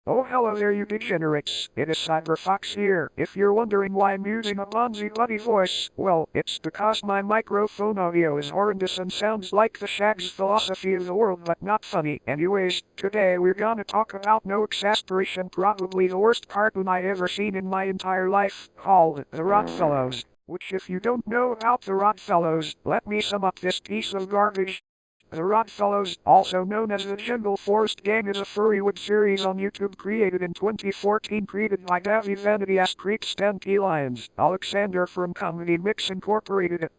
Oh hello there you degenerates, it is CyberFox here. If you're wondering why I'm using a Bonzi bloody voice, well, it's because my microphone audio is horrendous and sounds like the Shag's philosophy of the world but not funny. Anyways, today we're gonna talk about no exasperation, probably the worst cartoon I ever seen in my entire life, called The Rodfellows. Which if you don't know about the Rodfellows, let me sum up this piece of garbage. The Rodfellows, also known as the Jungle Forest Gang, is a furry web series on YouTube created in 2014, created by Davy Vanity as Creek Stampy Lions, Alexander from Comedy Mix Incorporated,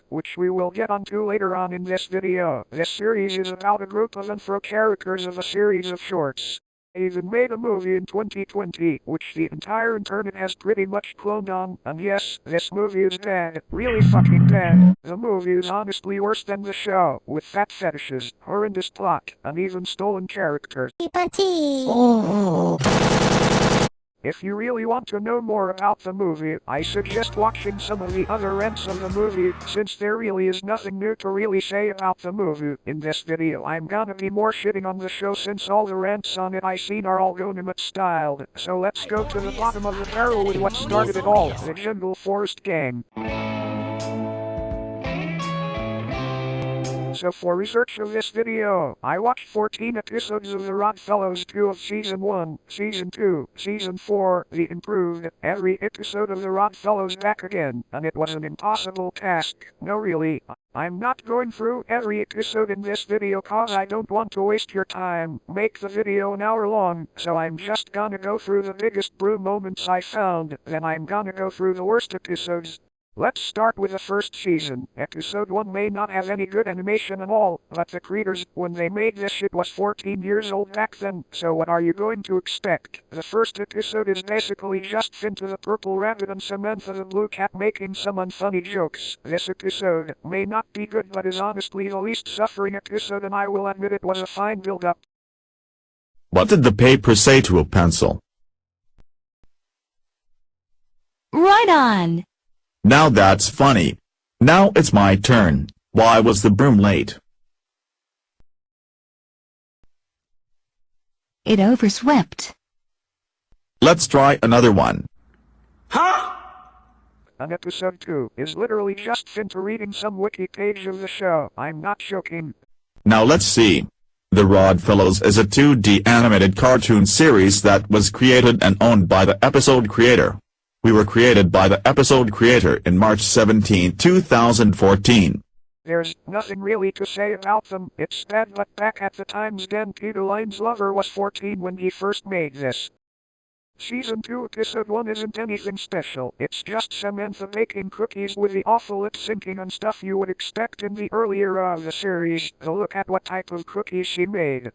which we will get onto later on in this video. This series is about a group of info characters of a series of shorts. They even made a movie in 2020, which the entire internet has pretty much cloned on, and yes, this movie is bad, really fucking bad. The movie is honestly worse than the show, with fat fetishes, horrendous plot, and even stolen characters. If you really want to know more about the movie, I suggest watching some of the other rants of the movie, since there really is nothing new to really say about the movie. In this video I'm gonna be more shitting on the show since all the rants on it I seen are all Gonimate styled. So let's go to the bottom of the barrel with what started it all, the Jungle Forest Gang. So for research of this video, I watched 14 episodes of the Rodfellows 2 of Season 1, Season 2, Season 4, the improved, every episode of the Rodfellows back again, and it was an impossible task. No really, I'm not going through every episode in this video cause I don't want to waste your time, make the video an hour long, so I'm just gonna go through the biggest brew moments I found, then I'm gonna go through the worst episodes. Let's start with the first season. Episode 1 may not have any good animation at all, but the creators, when they made this shit, was 14 years old back then, so what are you going to expect? The first episode is basically just Finta the Purple Rabbit and Samantha the Blue Cat making some unfunny jokes. This episode may not be good but is honestly the least suffering episode, and I will admit it was a fine build-up. What did the paper say to a pencil? Right on! Now that's funny. Now it's my turn. Why was the broom late? It overswept. Let's try another one. And episode 2 is literally just Finta reading some wiki page of the show. I'm not joking. Now let's see. The Rodfellows is a 2D animated cartoon series that was created and owned by the episode creator. We were created by the episode creator in March 17, 2014. There's nothing really to say about them. It's bad, but back at the times then Peter Line's lover was 14 when he first made this. Season 2 episode 1 isn't anything special. It's just Samantha baking cookies with the awful lip syncing and stuff you would expect in the early era of the series. So look at what type of cookies she made.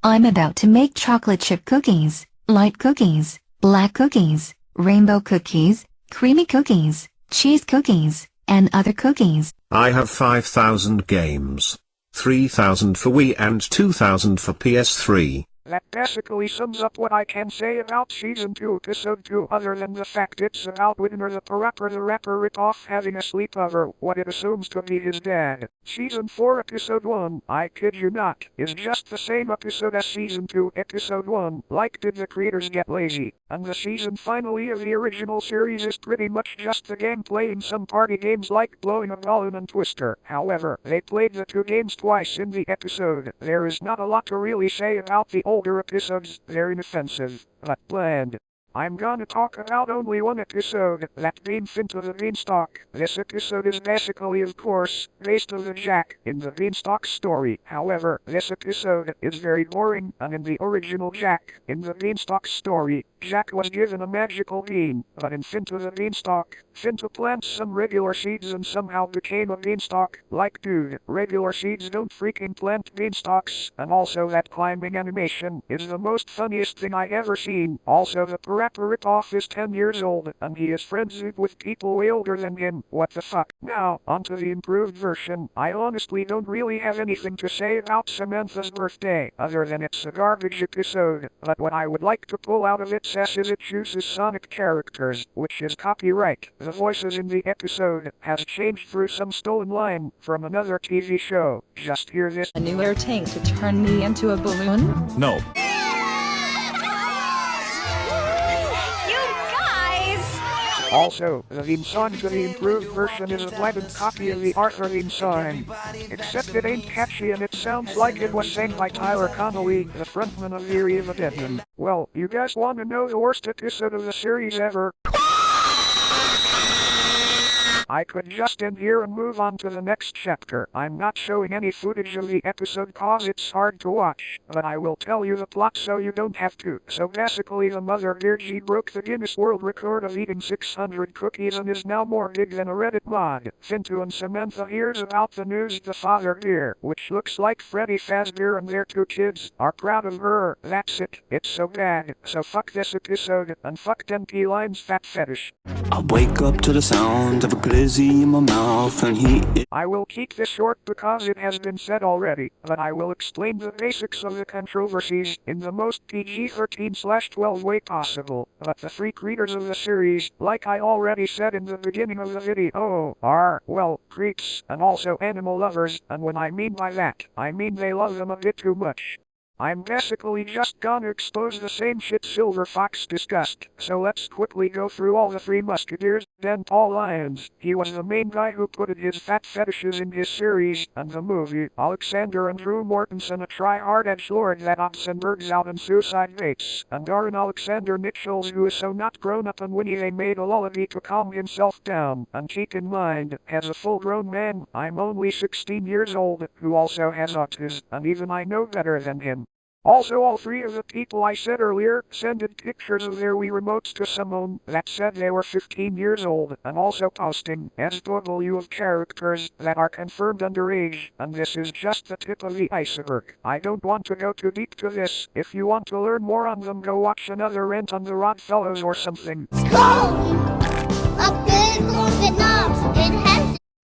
I'm about to make chocolate chip cookies, light cookies, black cookies, rainbow cookies, creamy cookies, cheese cookies, and other cookies. I have 5,000 games. 3,000 for Wii and 2,000 for PS3. That basically sums up what I can say about Season 2 Episode 2 other than the fact it's about Winner the Parappa the Rapper ripoff having a sleepover, what it assumes to be his dad. Season 4 Episode 1, I kid you not, is just the same episode as Season 2 Episode 1, like did the creators get lazy. And the season finale of the original series is pretty much just the gang playing some party games like Blowing a Balloon and Twister. However, they played the two games twice in the episode. There is not a lot to really say about the older episodes, they're inoffensive, but bland. I'm gonna talk about only one episode, that being Finta the Beanstalk. This episode is basically, of course, based on the Jack in the Beanstalk story. However, this episode is very boring, and in the original Jack in the Beanstalk story, Jack was given a magical bean, but in Finta the Beanstalk, Finta plants some regular seeds and somehow became a beanstalk. Like dude, regular seeds don't freaking plant beanstalks, and also that climbing animation is the most funniest thing I ever seen. Also the Parappa ripoff is 10 years old, and he is friends with people way older than him. What the fuck? Now, onto the improved version. I honestly don't really have anything to say about Samantha's birthday, other than it's a garbage episode, but what I would like to pull out of it says it chooses Sonic characters, which is copyright. The voices in the episode has changed through some stolen line from another TV show. Just hear this. A new air tank to turn me into a balloon? No. Also, the theme song to the improved version is a blended copy of the Arthur theme song. Except it ain't catchy and it sounds like it was sang by Tyler Connolly, the frontman of Theory of a Deadman. Well, you guys want to know the worst episode of the series ever? I could just end here and move on to the next chapter. I'm not showing any footage of the episode cause it's hard to watch, but I will tell you the plot so you don't have to. So basically the mother Virgie broke the Guinness World Record of eating 600 cookies and is now more big than a Reddit mod. Fintu and Samantha hears about the news the father here, which looks like Freddy Fazbear and their 2 kids, are proud of her. That's it. It's so bad. So fuck this episode, and fuck Denty Line's fat fetish. I wake up to the sound of a glizzy in my mouth and I will keep this short because it has been said already, but I will explain the basics of the controversies in the most PG-13/12 way possible. But the 3 creators of the series, like I already said in the beginning of the video, are, well, creeps, and also animal lovers, and when I mean by that, I mean they love them a bit too much. I'm basically just gonna expose the same shit Silver Fox discussed, so let's quickly go through all the 3 musketeers. Then Tall Lions, he was the main guy who put his fat fetishes in his series, and the movie. Alexander and Drew Mortensen, a try-hard edgelord that Oxenberg's out and suicide dates, and Darren Alexander Mitchells, who is so not grown up and witty they made a lullaby to calm himself down. And keep in mind, as a full-grown man, I'm only 16 years old, who also has autism, and even I know better than him. Also, all 3 of the people I said earlier sent pictures of their Wii remotes to someone that said they were 15 years old, and also posting SW of characters that are confirmed underage, and this is just the tip of the iceberg. I don't want to go too deep to this. If you want to learn more on them, go watch another rant on the Rodfellows or something.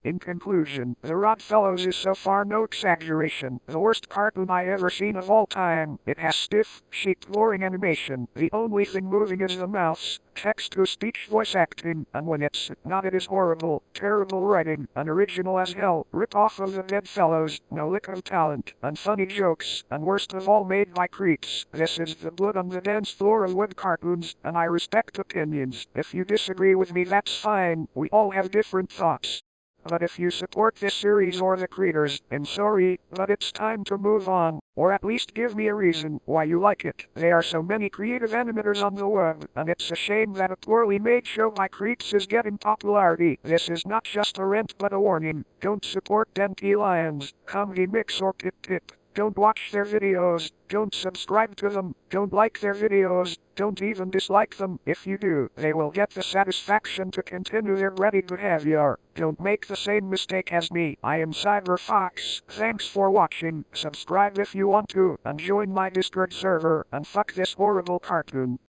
In conclusion, the Rodfellows is so far no exaggeration, the worst cartoon I ever seen of all time. It has stiff, cheap, boring animation. The only thing moving is the mouse, text-to-speech voice acting, and when it's not it is horrible, terrible writing, unoriginal as hell, rip-off of the Bedfellows, no lick of talent, and funny jokes, and worst of all made by creeps. This is the blood on the dance floor of web cartoons, and I respect opinions. If you disagree with me, that's fine. We all have different thoughts. But if you support this series or the creators, I'm sorry, but it's time to move on. Or at least give me a reason why you like it. There are so many creative animators on the web, and it's a shame that a poorly made show by creeps is getting popularity. This is not just a rant but a warning. Don't support Denty Lions, Comedy Mix or Pip Pip. Don't watch their videos, don't subscribe to them, don't like their videos, don't even dislike them. If you do, they will get the satisfaction to continue their ready behavior. Don't make the same mistake as me. I am Cyber Fox. Thanks for watching. Subscribe if you want to, and join my Discord server, and fuck this horrible cartoon.